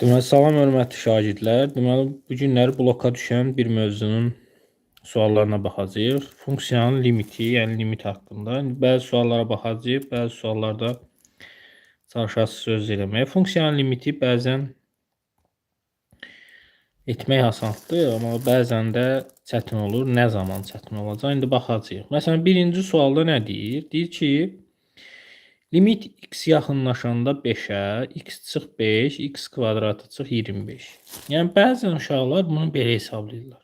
Deməli, salam hörmətli şagirdlər. Deməli, bu günləri bloka düşən bir mövzunun suallarına baxacağıq. Funksiyanın limiti, yəni limit haqqında. Bəzi suallara baxacağıq, bəzi suallarda çalışacağıq söz eləməyə. Funksiyanın limiti bəzən etmək asandır, amma bəzən də çətin olur. Nə zaman çətin olacaq? İndi baxacağıq. Məsələn, birinci sualda nə deyir? Deyir ki, limit x yaxınlaşanda 5-ə, x çıx 5, x kvadratı çıx 25. Yəni, bəzən uşaqlar bunu belə hesablayırlar.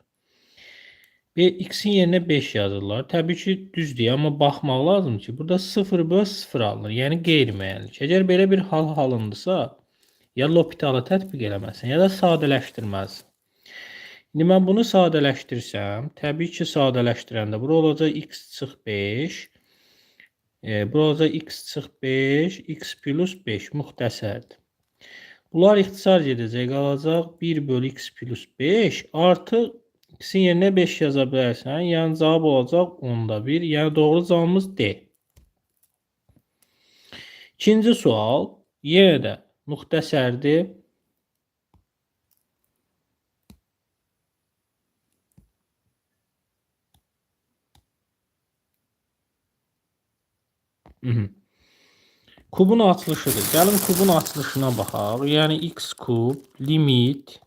Və x-in yerinə 5 yazırlar. Təbii ki, düzdür, amma baxmaq lazım ki, burada 0 bölü 0 alınır. Yəni, qeyri-mühəllik. Əgər belə bir hal halındısa, ya L'Hopitalı tətbiq eləməlisən, ya da sadələşdirməlisən. İndi mən bunu sadələşdirsəm, təbii ki, sadələşdirəndə bura olacaq x çıx 5, bura olacaq x çıx 5, x plus 5 müxtəsərdir. Bunlar ixtisar gedəcək, qalacaq 1 bölü x plus 5 artıq x-in yerinə 5 yaza bilərsən. Yəni, cavab olacaq 10-da 1. Yəni, doğru cavabımız D. İkinci sual yenə də müxtəsərdir. Kubun açılışıdır. Gəlin kubun açılışına baxaq. Yəni, x kub limit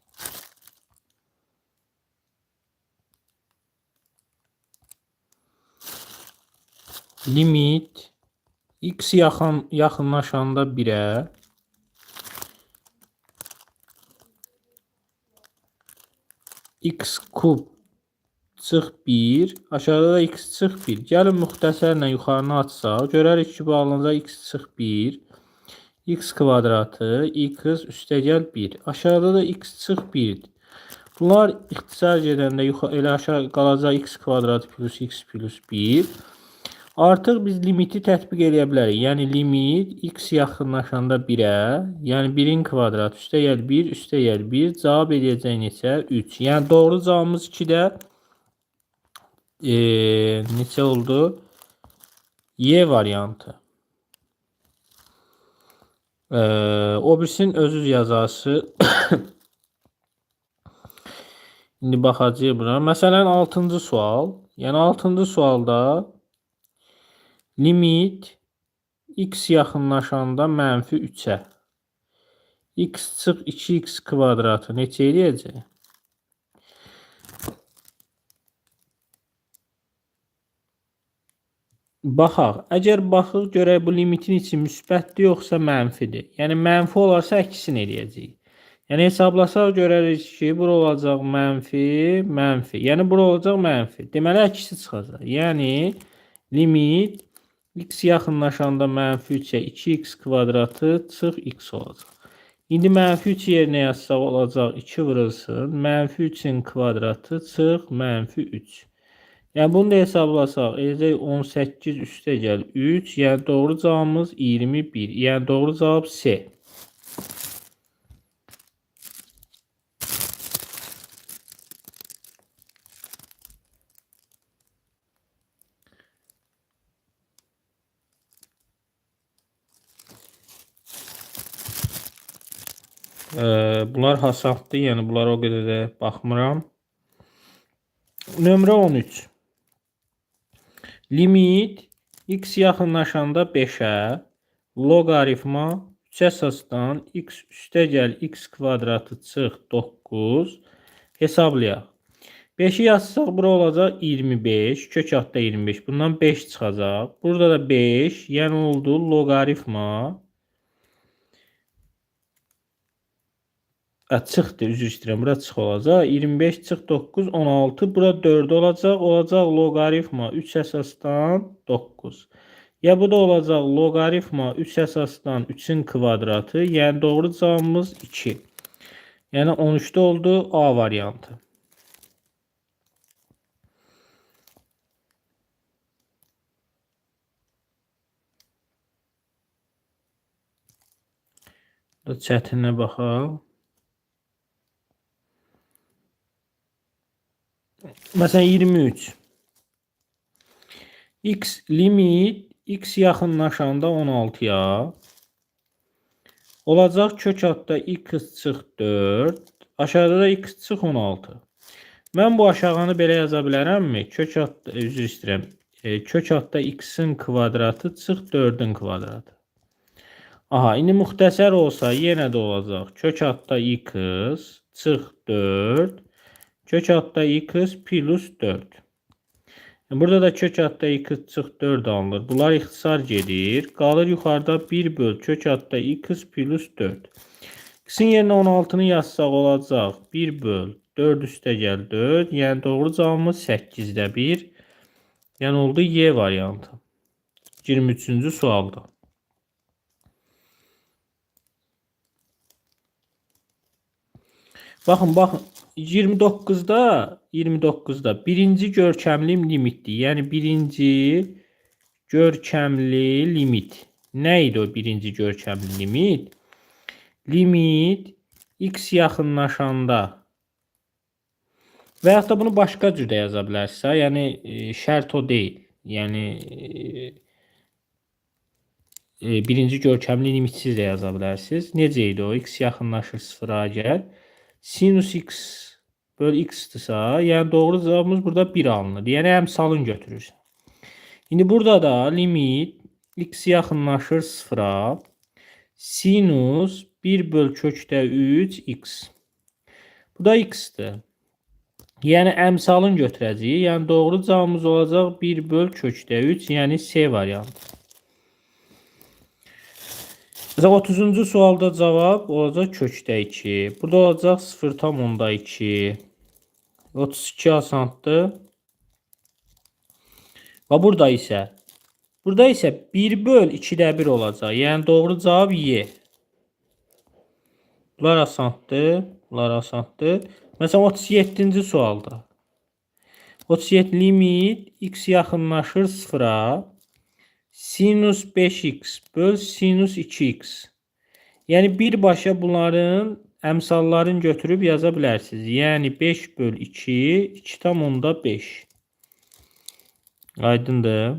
x yaxınlaşanda 1-ə, x kub çıx 1, aşağıda da x çıx 1. Gəlin müxtəsərlə yuxarını açsaq, görərik ki, bu alınacaq x çıx 1, x kvadratı, x üstəgəl 1. Aşağıda da x çıx 1-dir. Bunlar ixtisar gedəndə elə aşağı qalacaq x kvadratı plus x plus 1. Artıq biz limiti tətbiq edə bilərik. Yəni, limit x yaxınlaşanda 1-ə, yəni 1-in kvadratı üstəgəl 1, üstəgəl 1, cavab edəcək neçə? 3. Yəni, doğru cavabımız 2-də neçə oldu? Y variantı. O birisinin özü yazası. İndi baxacağıq buna. Məsələn, 6-cı sual. Yəni, 6-cı sualda limit x yaxınlaşanda mənfi 3-ə. X çıx 2x kvadratı neçə eləyəcək? Baxaq. Əgər baxıq, görək bu limitin içi müsbətdir, yoxsa mənfidir. Yəni, mənfi olarsa əkisini eləyəcək. Yəni, hesablasaq görərik ki, bura olacaq mənfi, mənfi. Yəni, bura olacaq mənfi. Deməli, əkisi çıxacaq. Yəni, limit x yaxınlaşanda mənfi 3-ə 2x kvadratı çıx x olacaq. İndi mənfi 3 yerinə yazsaq olacaq 2 vurulsun. Mənfi 3-in kvadratı çıx mənfi 3. Yəni, bunu da hesablasaq, eləcək 18 üstəgəl 3. Yəni, doğru cavabımız 21. Yəni, doğru cavab C. Bunlar hasabdır, yəni bunlara o qədər də baxmıram. Nömrə 13. Limit x yaxınlaşanda 5-ə, loqaritma 3 əsasdan x üstəgəl x kvadratı çıx 9 hesablayaq. 5-i yazsaq, bura olacaq 25, kök altda 25, bundan 5 çıxacaq. Burada da 5, yəni oldu loqaritma. Çıxdır, üzr istəyirəm, bura çıx olacaq. 25 çıx 9, 16, bura 4 olacaq. Olacaq loqaritma 3 əsasdan 9. Ya bu da olacaq loqaritma 3 əsasdan 3-ün kvadratı. Yəni, doğru cavabımız 2. Yəni, 13-də oldu A variantı. Çətinə baxaq. Məsələn, 23. X limit x yaxınlaşanda 16-ya, Olacaq kök altda x çıx 4. Aşağıda da x çıx 16. Mən bu aşağıdanı belə yaza bilərəmmi? Kök altda, üzr istəyirəm. Kök altda x-in kvadratı çıx 4-ün kvadratı. Aha, indi müxtəsər olsa yenə də olacaq. Kök altda x çıx 4. Kök altda x plus 4. Burada da kök altda x çıx 4 alınır. Bunlar ixtisar gedir. Qalır yuxarıda 1 böl kök altda x plus 4. X'in yerinə 16-nı yazsaq olacaq. 1 böl 4 üstə gəl 4. Yəni doğru cavabımız 8-də 1. Yəni oldu Y variantı. 23-cü sualda. Baxın. 29'da birinci görkəmli limitdir. Yəni birinci görkəmli limit. Nə idi o birinci görkəmli limit? Limit x yaxınlaşanda və yaxud da bunu başqa cür də yaza bilərsə, yəni şərt o deyil. Yəni birinci görkəmli limitsiz də yaza bilərsiniz. Necə idi o? X yaxınlaşır 0-a əgər sinus x böl x-dırsa, yəni doğru cavabımız burada 1 alınır. Yəni əmsalın götürürsən. İndi burada da limit x yaxınlaşır 0-a sinus 1 böl kökdə 3 x. Bu da x-dir. Yəni əmsalın götürəcəyik. Yəni doğru cavabımız olacaq 1 böl kökdə 3, yəni C variantı. 30-cu sualda cavab olacaq kökdə 2. Burada olacaq 0,2. 32 asandır. Və burada isə 1 böl 2-də 1 olacaq. Yəni doğru cavab Y. Bunlar asandır. Məsələn 37-ci sualda. 37 limit x yaxınlaşır 0-a. Sinus 5x böl sinus 2x. Yəni birbaşa bunların əmsallarını götürüb yaza bilərsiniz. Yəni 5 böl 2, 2,5. Aydındır.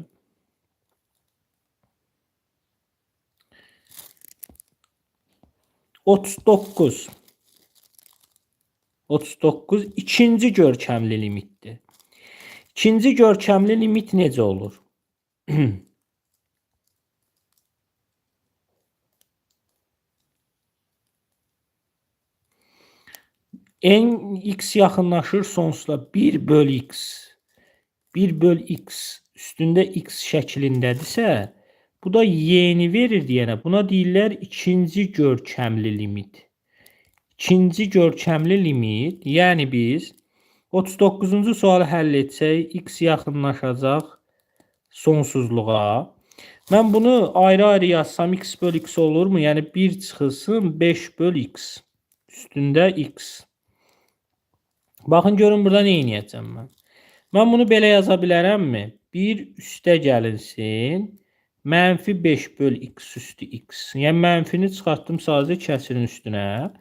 Otuz dokuz ikinci görkəmli limitdir. İkinci görkəmli limit necə olur? En x yaxınlaşır sonsuza 1 böl x. 1 böl x üstündə x şəklindədirsə, bu da y-ni verir deyənə. Buna deyirlər ikinci görkəmli limit. İkinci görkəmli limit. Yəni biz 39-cu sualı həll etsək, x yaxınlaşacaq sonsuzluğa. Mən bunu ayrı-ayrı yazsam x böl x olurmu? Yəni 1 çıxılsın 5 böl x. Üstündə x. Baxın görün burada nə edəcəm mən. Mən bunu belə yaza bilərəmmi? 1 üstə gəlinsin mənfi 5 böl x üstü x. Yəni mənfini çıxartdım sadəcə kəsirin üstünə.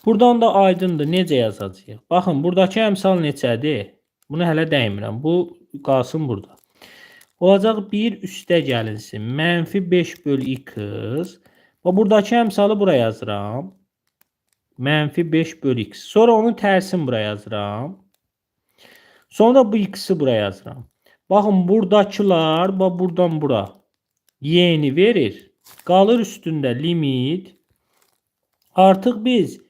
Buradan da aydındır. Necə yazacağıq? Baxın buradakı əmsal neçədir? Bunu hələ dəymirəm. Bu qalsın burada. Olacaq 1 üstə gəlinsin mənfi 5 böl x. Və buradakı əmsalı buraya yazıram. Mənfi 5 böl x. Sonra onun tərsini buraya yazıram. Sonra bu x'i buraya yazıram. Baxın buradakılar buradan bura y-ni verir. Qalır üstündə limit. Artıq biz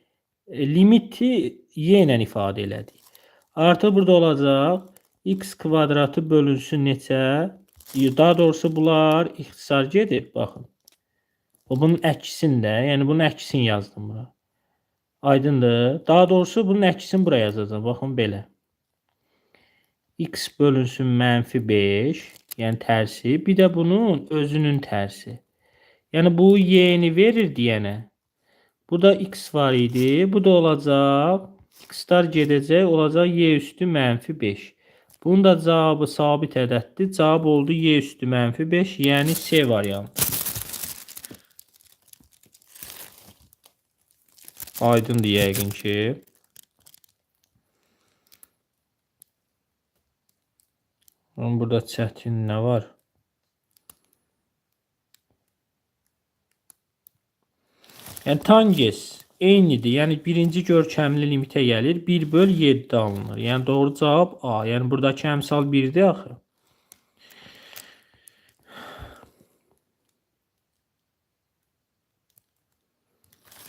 limiti y ilə ifadə elədik. Artıq burada olacaq x kvadratı bölünsün neçə? Daha doğrusu bunlar ixtisar gedir. Baxın. Bunun əksində, yəni bunun əksini yazdım bura. Aydındır. Daha doğrusu bunun əksini buraya yazacağım. Baxın belə. X bölünsün mənfi 5. Yəni tərsi. Bir də bunun özünün tərsi. Yəni bu y-ni verir deyənə. Bu da x var idi. Bu da olacaq. X-lar gedəcək. Olacaq y üstü mənfi 5. Bunun da cavabı sabit ədəddir. Cavab oldu y üstü mənfi 5. Yəni C variantı. Aydındır yəqin ki. Burada çətin nə var? Yəni tangens eynidir. Yəni birinci görkəmli limitə gəlir. 1/7 alınır. Yəni doğru cavab A. Yəni buradakı əmsal 1-dir axı.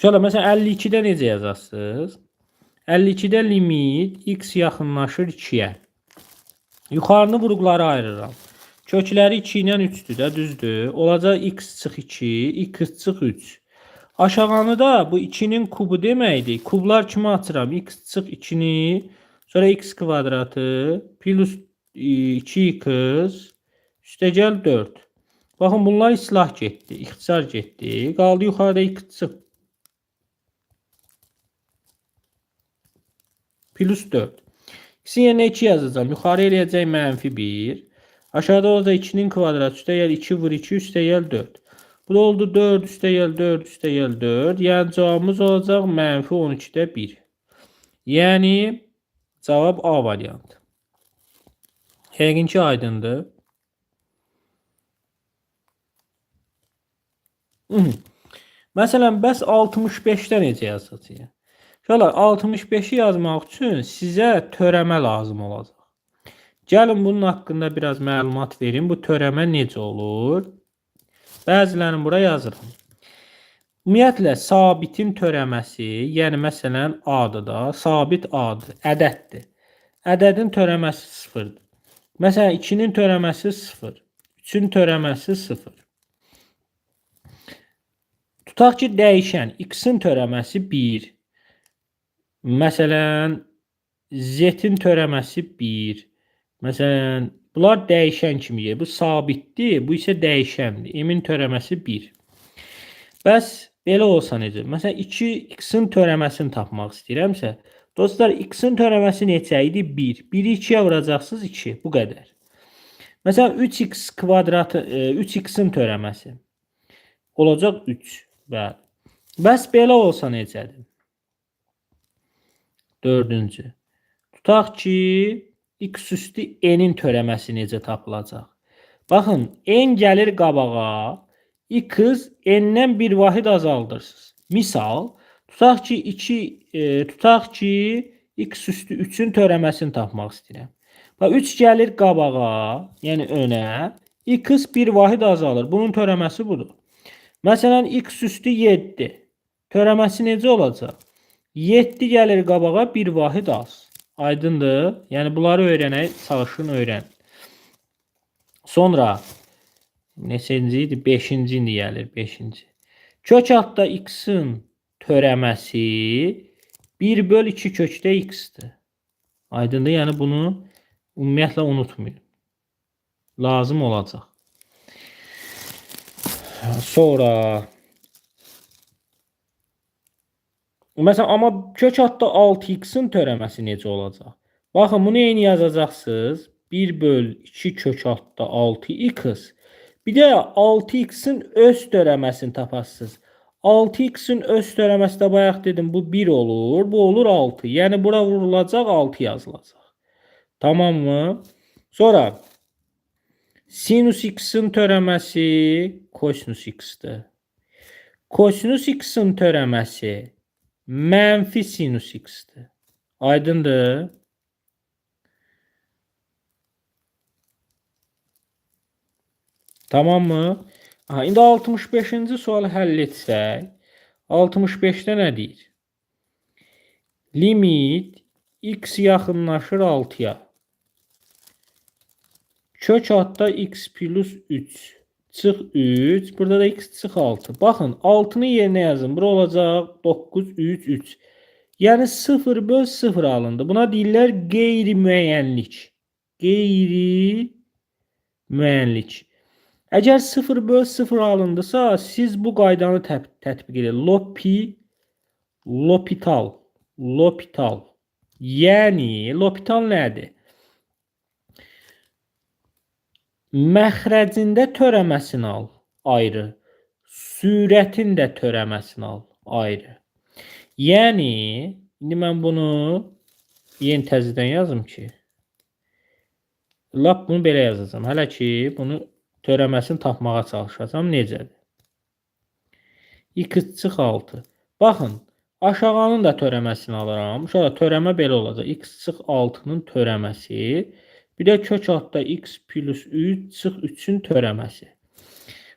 Şöyle məsələn 52-də necə yazarsınız? 52-də limit x yaxınlaşır 2-yə. Yuxarını vuruqları ayırıram. Kökləri 2 ilə 3-dür də, düzdür? Olacaq x çıx 2, x çıx 3. Aşağıını da bu 2'nin kubu deməkdir. Kublar kimi açıram. X çıx 2'ni, sonra x kvadratı plus 2x üstəgəl 4. Baxın bunlar islah getdi, ixtisar getdi. Qaldı yuxarıda x çıx plus 4. X'in yerinə 2 yazacağım. Yuxarı eləyəcək -1. Aşağıda olacaq 2'nin kvadratı üstəgəl 2 vur 2 üstəgəl 4. Bu da oldu 4 üstəgəl 4 üstəgəl 4. Yəni cavabımız olacaq -12'də 1. Yəni cavab A variantı. Yəqin ki aydındır. Məsələn, bəs 65-də necə yazacağıq? Şöyle 65'i yazmaq üçün sizə törəmə lazım olacaq. Gəlin bunun haqqında biraz məlumat verin. Bu törəmə necə olur? Bəzilərini bura yazıram. Ümumiyyətlə sabitin törəməsi, yəni məsələn A-dır da, sabit A-dır, ədəddir. Ədədin törəməsi 0-dır. Məsələn 2-nin törəməsi 0, 3-ün törəməsi 0. Tutaq ki dəyişən x-in törəməsi 1. Məsələn z-in törəməsi 1. Məsələn bunlar dəyişən kimi gəlir. Bu sabitdir, bu isə dəyişəndir. M-in törəməsi 1. Bəs belə olsa necə? Məsələn 2x-in törəməsini tapmaq istəyirəmsə, dostlar x-in törəməsi neçə idi? 1. 1-i 2-yə vuracaqsınız 2. Bu qədər. Məsələn 3x kvadratı 3x-in törəməsi olacaq 3. Bəli. Bəs belə olsa necədir? Dördüncü. Tutaq ki x üstü n-in törəməsi necə tapılacaq? Baxın, n gəlir qabağa, x n-dən bir vahid azaldırsınız. Misal, tutaq ki x üstü 3-ün törəməsini tapmaq istəyirəm. Bax 3 gəlir qabağa, yəni önə, x bir vahid azalır. Bunun törəməsi budur. Məsələn x üstü 7. Törəməsi necə olacaq? 7 gəlir qabağa, bir vahid az. Aydındır? Yəni bunları öyrənək, çalışın öyrən. Sonra neçənci idi? 5-ci gəlir, 5-ci. Kök altda x-in törəməsi 1/2 kökdə x-dir. Aydındır? Yəni bunu ümumiyyətlə unutmayın. Lazım olacaq. Sonra məsələn, amma kök altda 6x-in törəməsi necə olacaq? Baxın, bunu eyni yazacaqsınız. 1/2 kök altda 6x. Bir də 6x-in öz törəməsini tapasınız. 6x-in öz törəməsi də bayaq dedim, bu 1 olur. Bu olur 6. Yəni bura vurulacaq, 6 yazılacaq. Tamam mı? Sonra sinus x-in törəməsi kosinus x-dir. Kosinus x-in törəməsi mənfi sinus x-dir. Aydındır? Tamam mı? İndi 65-ci sualı həll etsək, 65-də nə deyir? Limit x yaxınlaşır 6-ya. Kök altda x plus 3 çıx 3. Burada da x çıx 6. Baxın 6'nı yerinə yazın. Bura olacaq 9, 3, 3. Yəni 0/0 alındı. Buna deyirlər qeyri-müəyyənlik. Qeyri-müəyyənlik. Əgər 0/0 alındısa, siz bu qaydanı tətbiq edin. L'hopital. Yəni l'hopital nədir? Məxrəcində törəməsini al ayrı. Sürətin də törəməsini al ayrı. Yəni indi mən bunu yeni təzədən yazım ki, lap bunu belə yazacağam. Hələ ki bunu törəməsini tapmağa çalışacağam. Necədir? x çıx 6. Baxın, aşağının da törəməsini alıram. Uşaqlar, törəmə belə olacaq. X çıx 6-nın törəməsi. Bir də kök altda x plus 3 çıx 3-ün törəməsi.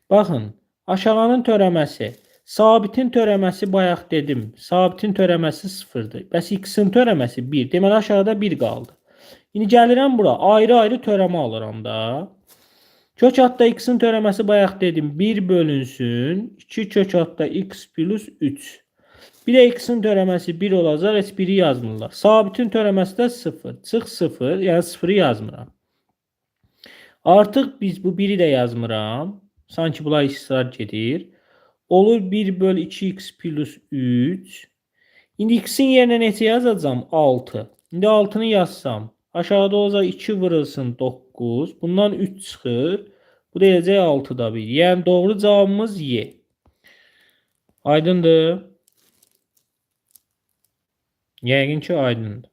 Baxın, aşağının törəməsi. Sabitin törəməsi bayaq dedim. Sabitin törəməsi 0-dır. Bəs x-in törəməsi 1. Deməli, aşağıda 1 qaldı. İndi gəlirəm bura. Ayrı-ayrı törəmə alıram da. Kök altda x-in törəməsi bayaq dedim 1 bölünsün 2 kök altda x plus 3. Bir də x-in törəməsi 1 olacaq, heç 1-i yazmırlar. Sabitin törəməsi də 0. Çıx 0, yəni 0-ı yazmıram. Artıq biz bu 1-i də yazmıram. Sanki bunlar israr gedir. Olur 1 böl 2x plus 3. İndi x-in yerinə neçə yazacağım? 6. İndi 6-nı yazsam. Aşağıda olacaq 2 vurulsun 9. Bundan 3 çıxır. Bu da eləcək 6-da 1. Yəni doğru cavabımız Y. Aydındır. Yəqin ki aydındır.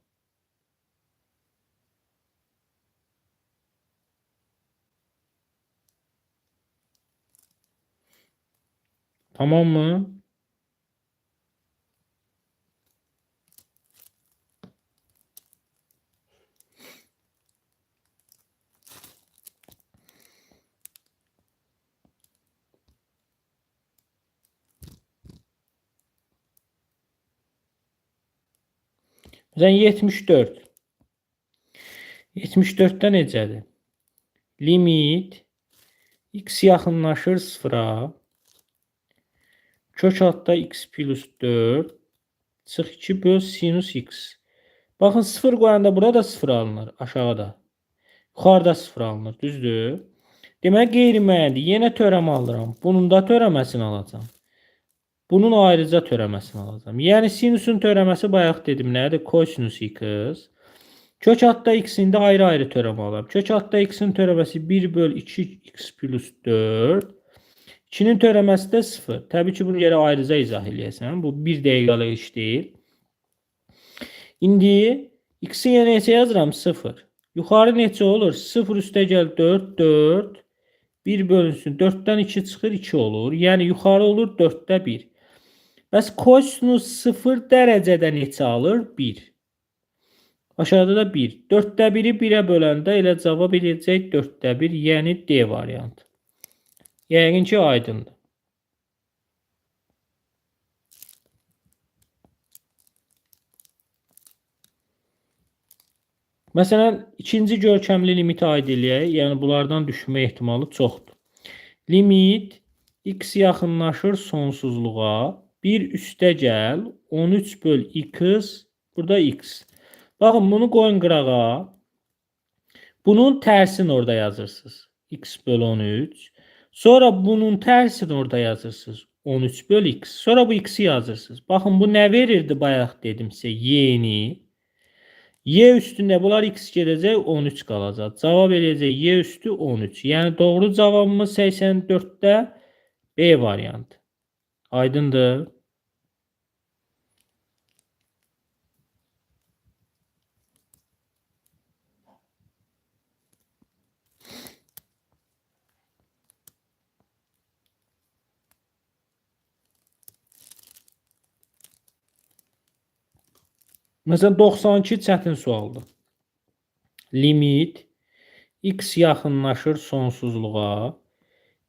Tamam mı? Məsələn 74. 74-də necədir? Limit x yaxınlaşır 0-a. Kök altda x plus 4 çıx 2 böl sinus x. Baxın 0 qoyanda burada 0 alınır aşağıda. Yuxarıda 0 alınır, düzdür? Demək qeyri-müəyyəndir. Yenə törəmə alıram. Bunun da törəməsini alacağam. Bunun ayrıca törəməsini alacağam. Yəni sinusun törəməsi bayaq dedim nədir? Kosinus x. Kök altda x-in də ayrı-ayrı törəmə alıram. Kök altda x-in törəməsi 1 böl 2x plus 4. 2-nin törəməsi də 0. Təbii ki, bunu yerə ayrıca izah eləyəsən. Bu 1 dəqiqəlik iş deyil. İndi x-i yenə neçə yazıram? 0. Yuxarı neçə olur? 0 üstə gəl 4, 4. 1 bölünsün. 4-dən 2 çıxır, 2 olur. Yəni yuxarı olur 4-də 1. Bəs kosinus 0 dərəcədə neçə alır? 1. Aşağıda da 1. 4-də 1-i 1-ə böləndə elə cavab eləyəcək 4-də 1, yəni D variantı. Yəqin ki aydındır. Məsələn, ikinci görkəmli limiti aid eləyək. Yəni bunlardan düşmə ehtimalı çoxdur. Limit x yaxınlaşır sonsuzluğa. 1 üstə gəl 13 böl x. Burada x. Baxın, bunu qoyun qırağa. Bunun tərsini orada yazırsınız. X böl 13. Sonra bunun tərsini orada yazırsınız. 13 böl x. Sonra bu x'i yazırsınız. Baxın, bu nə verirdi bayaq dedim sizə? Y-ni. Y üstündə bunlar x gedəcək, 13 qalacaq. Cavab eləyəcək Y üstü 13. Yəni doğru cavabımız 84-də B variantı. Aydındır. Məsələn 92 çətin sualdır. Limit x yaxınlaşır sonsuzluğa.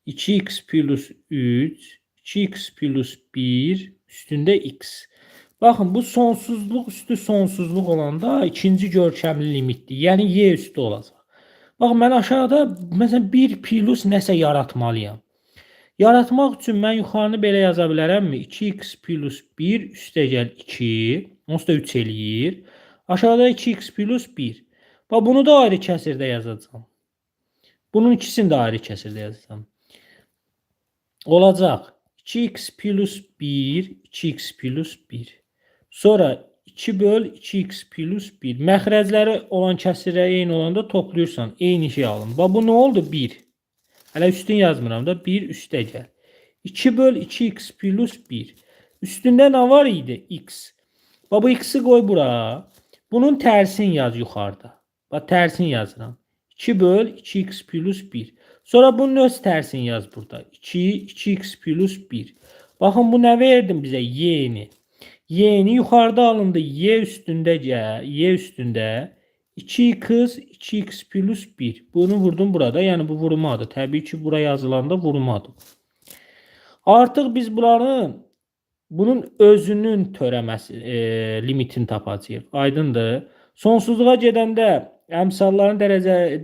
2x plus 3, 2x plus 1 üstündə x. Baxın, bu sonsuzluq üstü sonsuzluq olanda ikinci görkəmli limitdir. Yəni y üstü olacaq. Baxın, mən aşağıda məsələn 1 plus nəsə yaratmalıyam. Yaratmaq üçün mən yuxarını belə yaza bilərəmmi? 2x plus 1 üstə gəl 2. Onsuz da 3 eləyir. Aşağıda 2x plus 1. Bax, bunu da ayrı kəsirdə yazacağam. Bunun ikisini də ayrı kəsirdə yazacağam. Olacaq 2x plus 1, 2x plus 1. Sonra 2 böl 2x plus 1. Məxrəcləri olan kəsirə eyni olanda toplayırsan. Eyni şey alın. Bax, bu nə oldu? 1. Hələ üstün yazmıram da 1 üstə gəl. 2 böl 2x plus 1. Üstündə nə var idi? X. Bax, bu x'i qoy bura. Bunun tərsini yaz yuxarıda. Bax, tərsini yazıram. 2 böl 2x plus 1. Sonra bunun öz tərsini yaz burada. 2, 2x plus 1. Baxın bu nə verdim bizə? Y-ni. Y-ni yuxarıda alındı. Y üstündə Y üstündə 2x 2x plus 1. Bunu vurdum burada. Yəni bu vurmadır. Təbii ki, bura yazılanda vurmadır. Artıq biz bunun özünün törəməsi limitini tapacağıq. Aydındır. Sonsuzluğa gedəndə əmsalların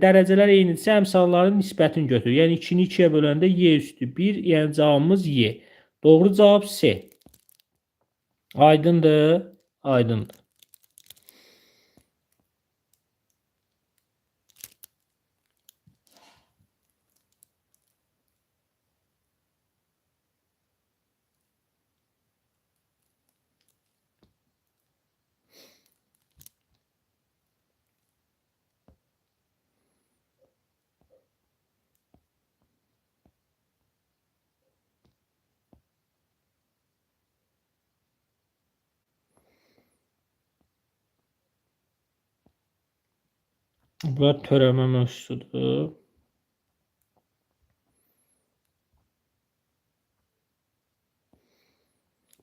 dərəcələr eynidirsə, əmsalların nisbətini götür. Yəni 2-ni 2-yə böləndə y üstü 1, yəni cavabımız y. Doğru cavab C. Aydındır, aydındır. Bunlar törəmə mövzusudur.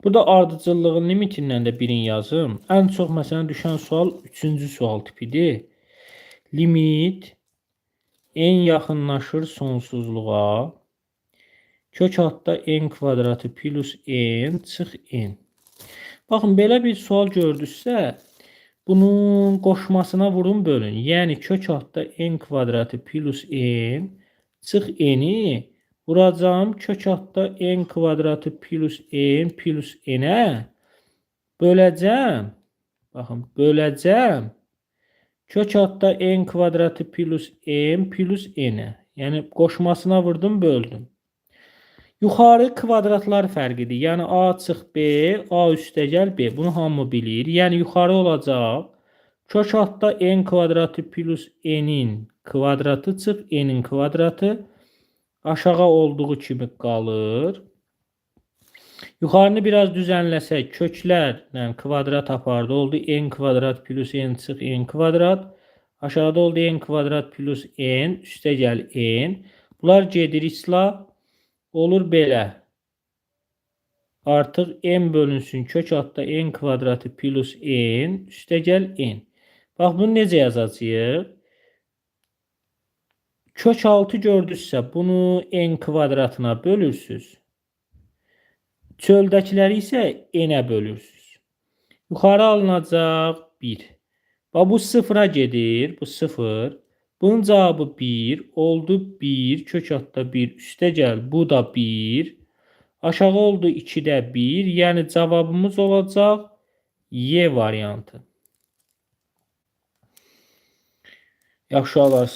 Burada ardıcıllığın limitindən də birini yazım. Ən çox məsələn düşən sual 3-cü sual tipidir. Limit n yaxınlaşır sonsuzluğa. Kök altda n kvadratı plus n çıx n. Baxın, belə bir sual gördünüzsə, bunun qoşmasına vurun bölün. Yəni kök altda n kvadratı plus n çıx n-i vuracağım kök altda n kvadratı plus n-ə böləcəm. Baxın, böləcəm kök altda n kvadratı plus n-ə. Yəni qoşmasına vurdum, böldüm. Yuxarı kvadratlar fərqidir. Yəni A çıx B, A üstəgəl B. Bunu hamı bilir. Yəni yuxarı olacaq. Kök altda n kvadratı plus n-in kvadratı çıx n-in kvadratı. Aşağı olduğu kimi qalır. Yuxarını biraz düzənləsək, köklərlə kvadrat apardı. Oldu n kvadrat plus n çıx n kvadrat. Aşağıda oldu n kvadrat plus n üstəgəl n. Bunlar gedir islah. Olur belə. Artıq n bölünsün kök altda n kvadratı plus n üstəgəl n. Bax, bunu necə yazacağıq? Kök 6 gördünüzsə, bunu n kvadratına bölürsünüz. Çöldəkiləri isə n-ə bölürsünüz. Yuxarı alınacaq 1. Bax, bu 0-a gedir. Bu 0. Bunun cavabı 1. Oldu 1. Kök altda 1 üstəgəl. Bu da 1. Aşağı oldu 2-də 1. Yəni cavabımız olacaq Y variantı. Yaxşı olar.